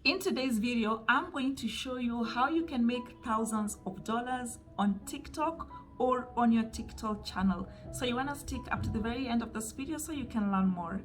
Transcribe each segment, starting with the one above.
In today's video, I'm going to show you how you can make thousands of dollars on TikTok or on your TikTok channel. So you want to stick up to the very end of this video so you can learn more.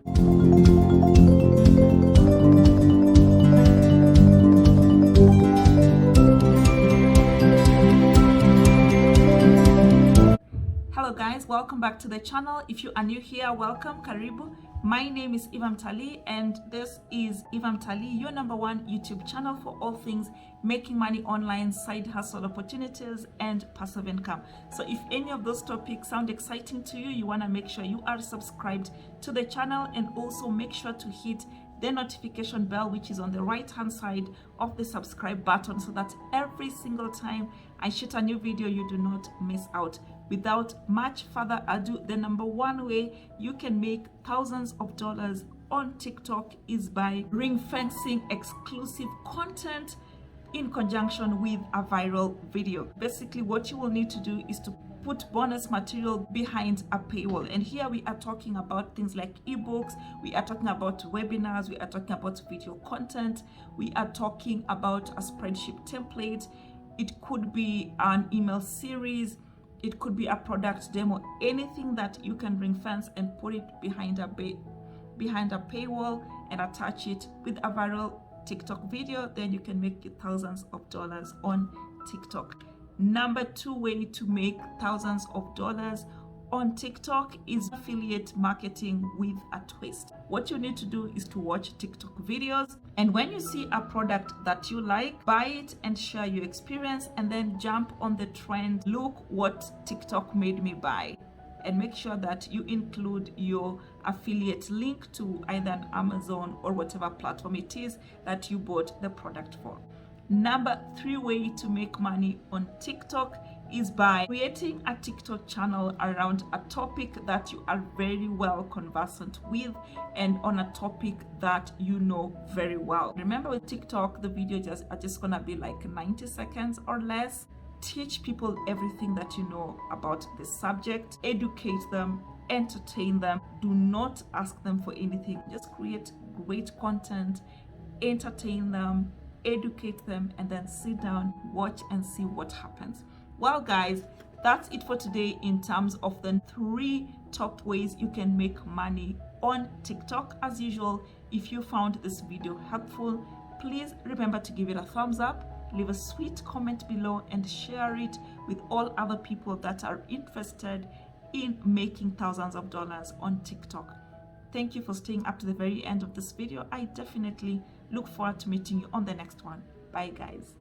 Hello guys, welcome back to the channel. If you are new here, welcome, karibu. My name is Mtali and this is Mtali, your #1 YouTube channel for all things making money online, side hustle opportunities, and passive income. So if any of those topics sound exciting to you, you want to make sure you are subscribed to the channel, and also make sure to hit the notification bell, which is on the right hand side of the subscribe button, so that every single time I shoot a new video you do not miss out. Without much further ado, the #1 way you can make thousands of dollars on TikTok is by ring fencing exclusive content in conjunction with a viral video. Basically, what you will need to do is to put bonus material behind a paywall. And here we are talking about things like ebooks, we are talking about webinars, we are talking about video content, we are talking about a spreadsheet template. It could be an email series, it could be a product demo, anything that you can ring fence and put it behind a paywall and attach it with a viral TikTok video. Then you can make thousands of dollars on TikTok. #2 way to make thousands of dollars on TikTok is affiliate marketing with a twist. What you need to do is to watch TikTok videos, and when you see a product that you like, buy it and share your experience, and then jump on the trend. Look what TikTok made me buy, and make sure that you include your affiliate link to either an Amazon or whatever platform it is that you bought the product for. #3 way to make money on TikTok is by creating a TikTok channel around a topic that you are very well conversant with, and on a topic that you know very well. Remember, with TikTok, the videos are just gonna be like 90 seconds or less. Teach people everything that you know about the subject, educate them, entertain them. Do not ask them for anything. Just create great content, entertain them, educate them, and then sit down, watch, and see what happens. Well guys, that's it for today in terms of the 3 top ways you can make money on TikTok. As usual, if you found this video helpful, please remember to give it a thumbs up, leave a sweet comment below, and share it with all other people that are interested in making thousands of dollars on TikTok. Thank you for staying up to the very end of this video. I definitely look forward to meeting you on the next one. Bye guys.